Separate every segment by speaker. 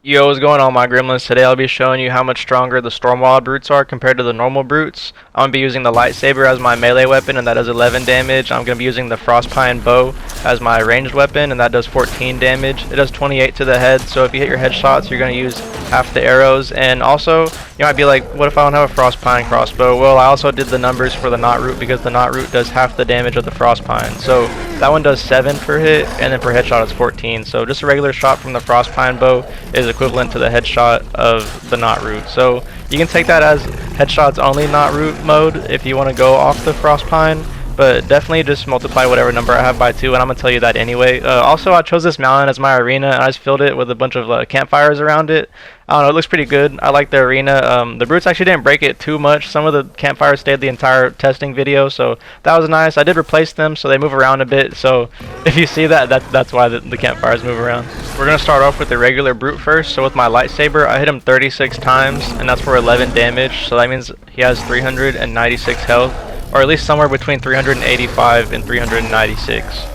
Speaker 1: Yo, what's going on, my gremlins? Today I'll be showing you how much stronger the Stormwild brutes are compared to the normal brutes. I'm going to be using the lightsaber as my melee weapon, and that does 11 damage. I'm going to be using the frostpine bow as my ranged weapon, and that does 14 damage. It does 28 to the head, so if you hit your headshots, you're going to use half the arrows. And also, you might be like, what if I don't have a frostpine crossbow? Well, I also did the numbers for the knot root because the knot root does half the damage of the frostpine. So that one does 7 per hit, and then per headshot it's 14. So just a regular shot from the frostpine bow is equivalent to the headshot of the knot root. So you can take that as headshots only knot root mode if you want to go off the frostpine, but definitely just multiply whatever number I have by 2, and I'm going to tell you that anyway. Also, I chose this mountain as my arena, and I just filled it with a bunch of campfires around it. I don't know, it looks pretty good. I like the arena. The brutes actually didn't break it too much. Some of the campfires stayed the entire testing video, so that was nice. I did replace them, so they move around a bit. So if you see that, that's why the campfires move around. We're going to start off with the regular brute first. So with my lightsaber, I hit him 36 times, and that's for 11 damage. So that means he has 396 health, or at least somewhere between 385 and 396.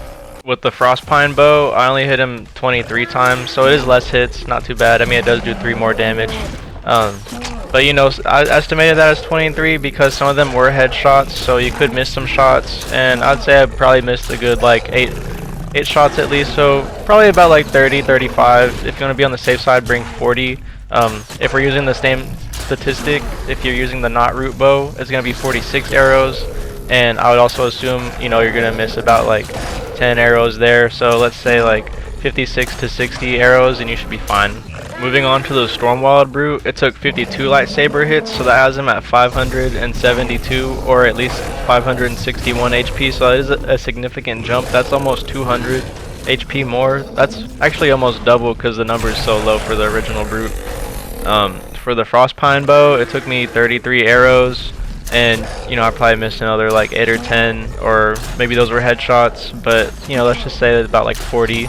Speaker 1: With the frostpine bow, I only hit him 23 times, so it is less hits, not too bad. I mean, it does do 3 more damage. But you know, I estimated that as 23 because some of them were headshots, so you could miss some shots, and I'd say I probably missed a good like 8 shots at least, so probably about like 30, 35. If you want to be on the safe side, bring 40. If we're using the same statistic, if you're using the knot root bow, it's going to be 46 arrows, and I would also assume, you know, you're going to miss about like 10 arrows there, so let's say like 56 to 60 arrows and you should be fine. Moving on to the Stormwild brute, it took 52 lightsaber hits, so that has him at 572 or at least 561 HP, so that is a significant jump. That's almost 200 HP more. That's actually almost double because the number is so low for the original brute. For the frostpine bow, it took me 33 arrows, and you know, I probably missed another like 8 or 10, or maybe those were headshots, but you know, let's just say it's about like 40.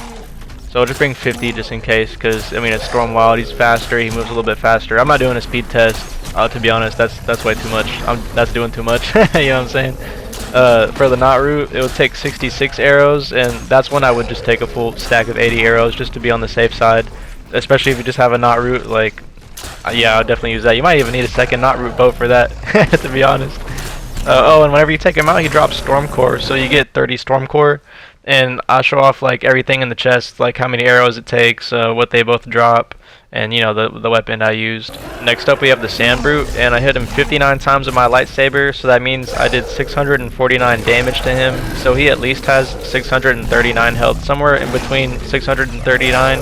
Speaker 1: So I'll just bring 50 just in case, because I mean, it's Stormwild, he's faster, he moves a little bit faster. I'm not doing a speed test, to be honest. That's way too much. That's doing too much. You know what I'm saying? For the knot root, it would take 66 arrows, and that's when I would just take a full stack of 80 arrows just to be on the safe side, especially if you just have a knot root. Like, yeah, I'll definitely use that. You might even need a second knot root bow for that, to be honest. Oh, and whenever you take him out, he drops storm core, so you get 30 storm core, and I'll show off like everything in the chest, like how many arrows it takes, what they both drop, and you know, the weapon I used. Next up we have the sand brute, and I hit him 59 times with my lightsaber, so that means I did 649 damage to him, so he at least has 639 health, somewhere in between 639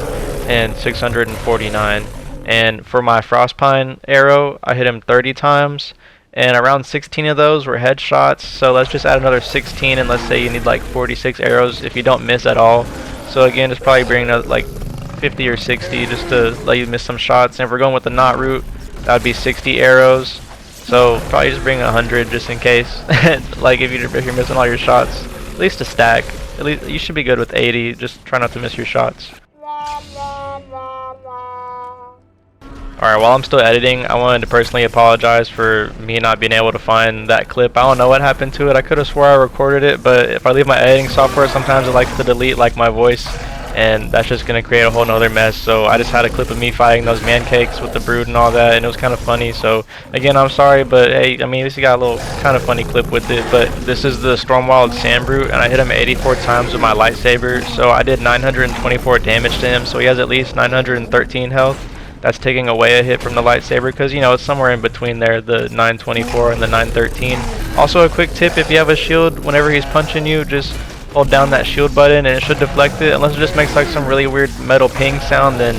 Speaker 1: and 649. And for my frostpine arrow, I hit him 30 times, and around 16 of those were headshots, so let's just add another 16, and let's say you need like 46 arrows if you don't miss at all. So again, it's probably bringing up like 50 or 60 just to let you miss some shots. And if we're going with the knot root, that would be 60 arrows, so probably just bring 100 just in case. Like if you're missing all your shots, at least a stack. At least you should be good with 80. Just try not to miss your shots. Alright, while I'm still editing, I wanted to personally apologize for me not being able to find that clip. I don't know what happened to it. I could have swore I recorded it, but if I leave my editing software, sometimes it likes to delete like my voice, and that's just going to create a whole nother mess. So I just had a clip of me fighting those man cakes with the brood and all that, and it was kind of funny. So again, I'm sorry, but hey, I mean, at least you got a little kind of funny clip with it. But this is the Stormwild sand brute, and I hit him 84 times with my lightsaber, so I did 924 damage to him, so he has at least 913 health. That's taking away a hit from the lightsaber, because you know, it's somewhere in between there, the 924 and the 913. Also, a quick tip: if you have a shield, whenever he's punching you, just hold down that shield button and it should deflect it, unless it just makes like some really weird metal ping sound. Then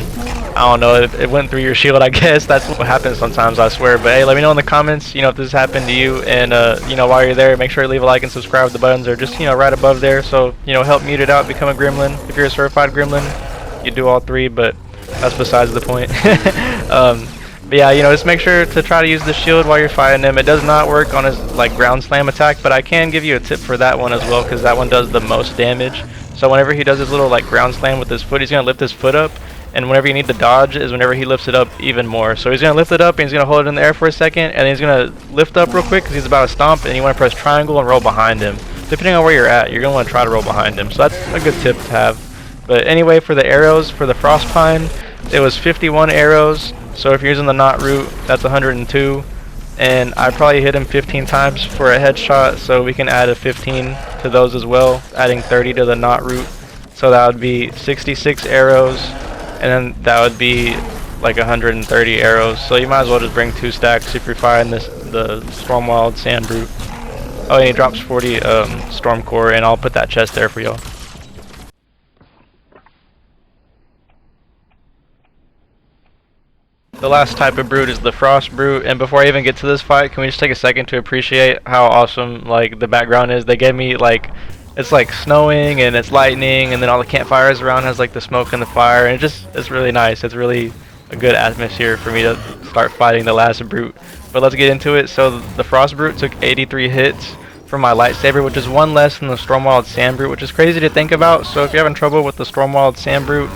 Speaker 1: I don't know, it went through your shield, I guess. That's what happens sometimes, I swear. But hey, let me know in the comments, you know, if this happened to you, and you know, while you're there, make sure to leave a like and subscribe. The buttons are just, you know, right above there, so you know, help mute it out, become a gremlin. If you're a certified gremlin, you do all 3, but that's besides the point. But yeah, you know, just make sure to try to use the shield while you're fighting him. It does not work on his like ground slam attack, but I can give you a tip for that one as well, because that one does the most damage. So whenever he does his little like ground slam with his foot, he's gonna lift his foot up, and whenever you need to dodge is whenever he lifts it up even more. So he's gonna lift it up and he's gonna hold it in the air for a second, and then he's gonna lift up real quick because he's about to stomp, and you want to press triangle and roll behind him. Depending on where you're at, you're gonna want to try to roll behind him. So that's a good tip to have. But anyway, for the arrows, for the frostpine, it was 51 arrows. So if you're using the knot root, that's 102. And I probably hit him 15 times for a headshot, so we can add a 15 to those as well, adding 30 to the knot root. So that would be 66 arrows, and then that would be like 130 arrows. So you might as well just bring 2 stacks if you're firing the Stormwild Sand Brute. Oh, and he drops 40 Storm Core, and I'll put that chest there for y'all. The last type of brute is the Frost Brute, and before I even get to this fight, can we just take a second to appreciate how awesome like the background is? They gave me like, it's like snowing and it's lightning, and then all the campfires around has like the smoke and the fire, and it's really nice. It's really a good atmosphere for me to start fighting the last brute. But let's get into it. So the Frost Brute took 83 hits for my lightsaber, which is 1 less than the Stormwild Sand Brute, which is crazy to think about. So if you're having trouble with the Stormwild Sand Brute,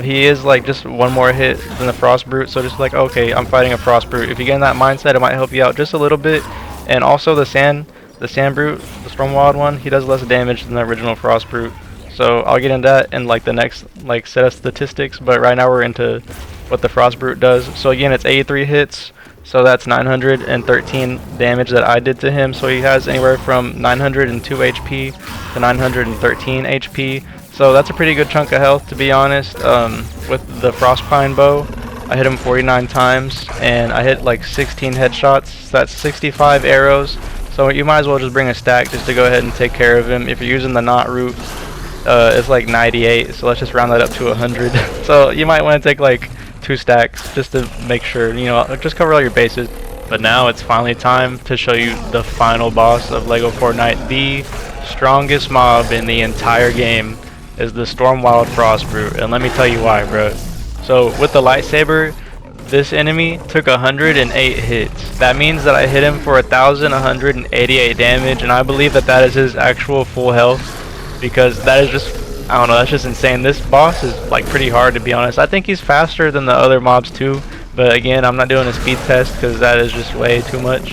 Speaker 1: he is like just 1 more hit than the Frost Brute. So just like, okay, I'm fighting a Frost Brute. If you get in that mindset, it might help you out just a little bit. And also the Sand Brute, the Stormwild one, he does less damage than the original Frost Brute. So I'll get into that in like the next like set of statistics. But right now we're into what the Frost Brute does. So again, it's 83 hits. So that's 913 damage that I did to him. So he has anywhere from 902 HP to 913 HP. So that's a pretty good chunk of health, to be honest. With the Frostpine bow, I hit him 49 times, and I hit like 16 headshots. So that's 65 arrows. So you might as well just bring a stack just to go ahead and take care of him. If you're using the knot root, it's like 98. So let's just round that up to 100. So you might want to take like 2 stacks just to make sure, you know, just cover all your bases. But now it's finally time to show you the final boss of LEGO Fortnite. The strongest mob in the entire game is the Stormwild Frost Brute, and let me tell you why, bro. So with the lightsaber, this enemy took 108 hits. That means that I hit him for 1,188 damage, and I believe that that is his actual full health, because that is just, I don't know, that's just insane. This boss is like pretty hard, to be honest. I think he's faster than the other mobs too, but again, I'm not doing a speed test because that is just way too much.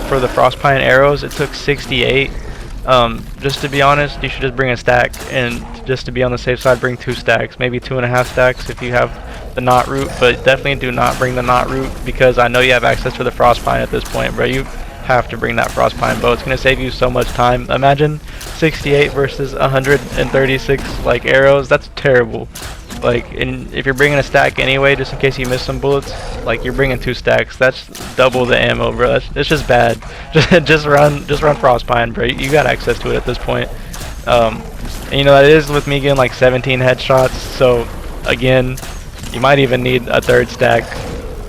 Speaker 1: For the Frostpine arrows, it took 68. Just to be honest, you should just bring a stack, and just to be on the safe side, bring 2 stacks, maybe 2.5 stacks if you have the knot root, but definitely do not bring the knot root because I know you have access to the Frostpine at this point, bro. You have to bring that Frostpine bow. It's going to save you so much time. Imagine 68 versus 136 like arrows. That's terrible. Like, and if you're bringing a stack anyway, just in case you miss some bullets, like you're bringing 2 stacks. That's double the ammo, bro. It's just bad. just run Frostpine, bro. You got access to it at this point. And you know, that is with me getting like 17 headshots. So again, you might even need a 3rd stack.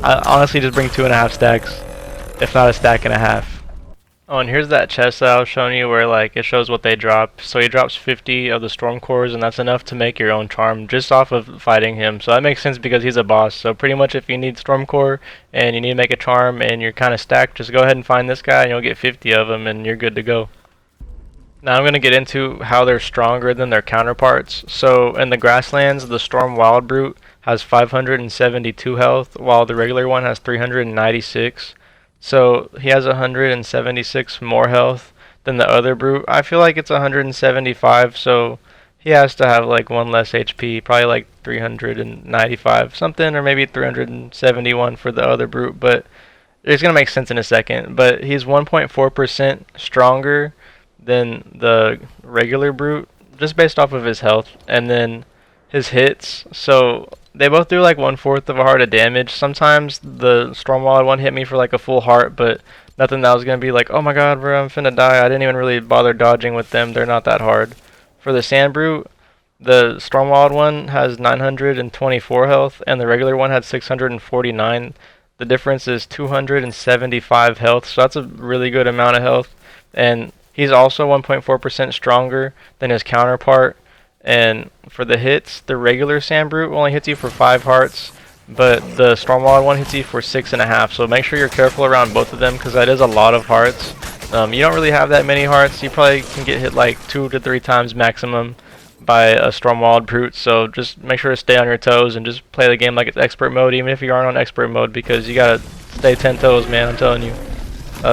Speaker 1: I honestly just bring 2.5 stacks, if not a stack and a half. Oh, and here's that chest that I was showing you where like it shows what they drop. So he drops 50 of the storm cores, and that's enough to make your own charm just off of fighting him. So that makes sense because he's a boss. So pretty much if you need storm core and you need to make a charm and you're kind of stacked, just go ahead and find this guy and you'll get 50 of them and you're good to go. Now I'm going to get into how they're stronger than their counterparts. So in the grasslands, the Storm Wild Brute has 572 health, while the regular one has 396. So he has 176 more health than the other brute. I feel like it's 175, so he has to have like 1 less HP, probably like 395 something, or maybe 371 for the other brute, but it's going to make sense in a second. But he's 1.4% stronger than the regular brute, just based off of his health, and then his hits. So they both do like 1/4 of a heart of damage. Sometimes the Stormwild one hit me for like a full heart, but nothing that was gonna be like, oh my god, bro, I'm finna die. I didn't even really bother dodging with them. They're not that hard. For the Sand Brute, the Stormwild one has 924 health, and the regular one had 649. The difference is 275 health, so that's a really good amount of health. And he's also 1.4% stronger than his counterpart. And for the hits, the regular Sand Brute only hits you for 5 hearts, but the Stormwild one hits you for 6.5. So make sure you're careful around both of them because that is a lot of hearts. You don't really have that many hearts. You probably can get hit like 2 to 3 times maximum by a Stormwild Brute. So just make sure to stay on your toes and just play the game like it's expert mode, even if you aren't on expert mode, because you gotta stay 10 toes, man. I'm telling you.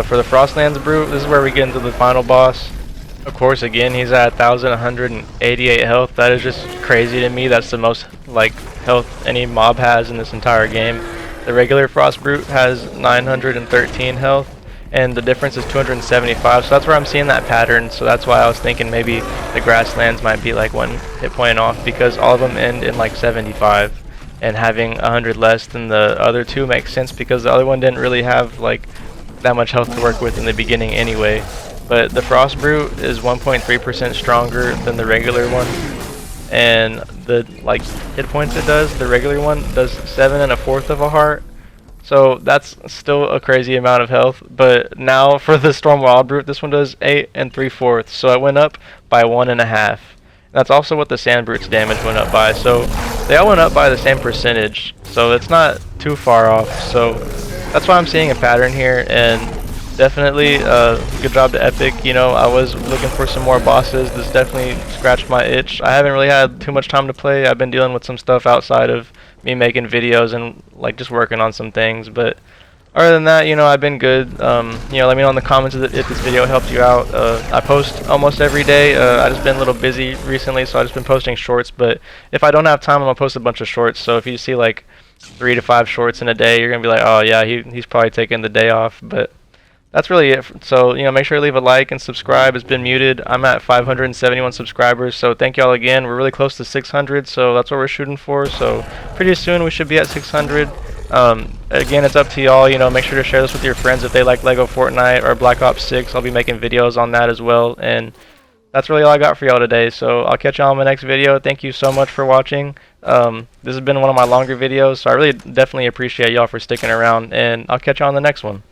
Speaker 1: For the Frostlands Brute, this is where we get into the final boss. Of course, again, he's at 1,188 health. That is just crazy to me. That's the most like health any mob has in this entire game. The regular Frost Brute has 913 health, and the difference is 275. So that's where I'm seeing that pattern. So that's why I was thinking maybe the Grasslands might be like 1 hit point off, because all of them end in like 75, and having 100 less than the other two makes sense because the other one didn't really have like that much health to work with in the beginning anyway. But the Frost Brute is 1.3% stronger than the regular one, and the like hit points it does, the regular one does 7 1/4 of a heart. So that's still a crazy amount of health. But now for the Storm Wild Brute, this one does 8 3/4. So it went up by 1.5. That's also what the Sand Brute's damage went up by. So they all went up by the same percentage. So it's not too far off. So that's why I'm seeing a pattern here, and definitely good job to Epic. You know, I was looking for some more bosses. This definitely scratched my itch. I haven't really had too much time to play. I've been dealing with some stuff outside of me making videos and like just working on some things. But other than that, you know, I've been good. You know, let me know in the comments if this video helped you out. I post almost every day. I just been a little busy recently, so I just been posting shorts. But if I don't have time, I'm gonna post a bunch of shorts. So if you see like 3 to 5 shorts in a day, you're gonna be like, oh yeah, he's probably taking the day off. But that's really it. So, you know, make sure to leave a like and subscribe. It's been muted. I'm at 571 subscribers, so thank y'all again. We're really close to 600, so that's what we're shooting for. So pretty soon we should be at 600. Again, it's up to y'all. You know, make sure to share this with your friends if they like Lego Fortnite or Black Ops 6. I'll be making videos on that as well. And that's really all I got for y'all today. So I'll catch y'all in my next video. Thank you so much for watching. This has been one of my longer videos, so I really definitely appreciate y'all for sticking around, and I'll catch y'all on the next one.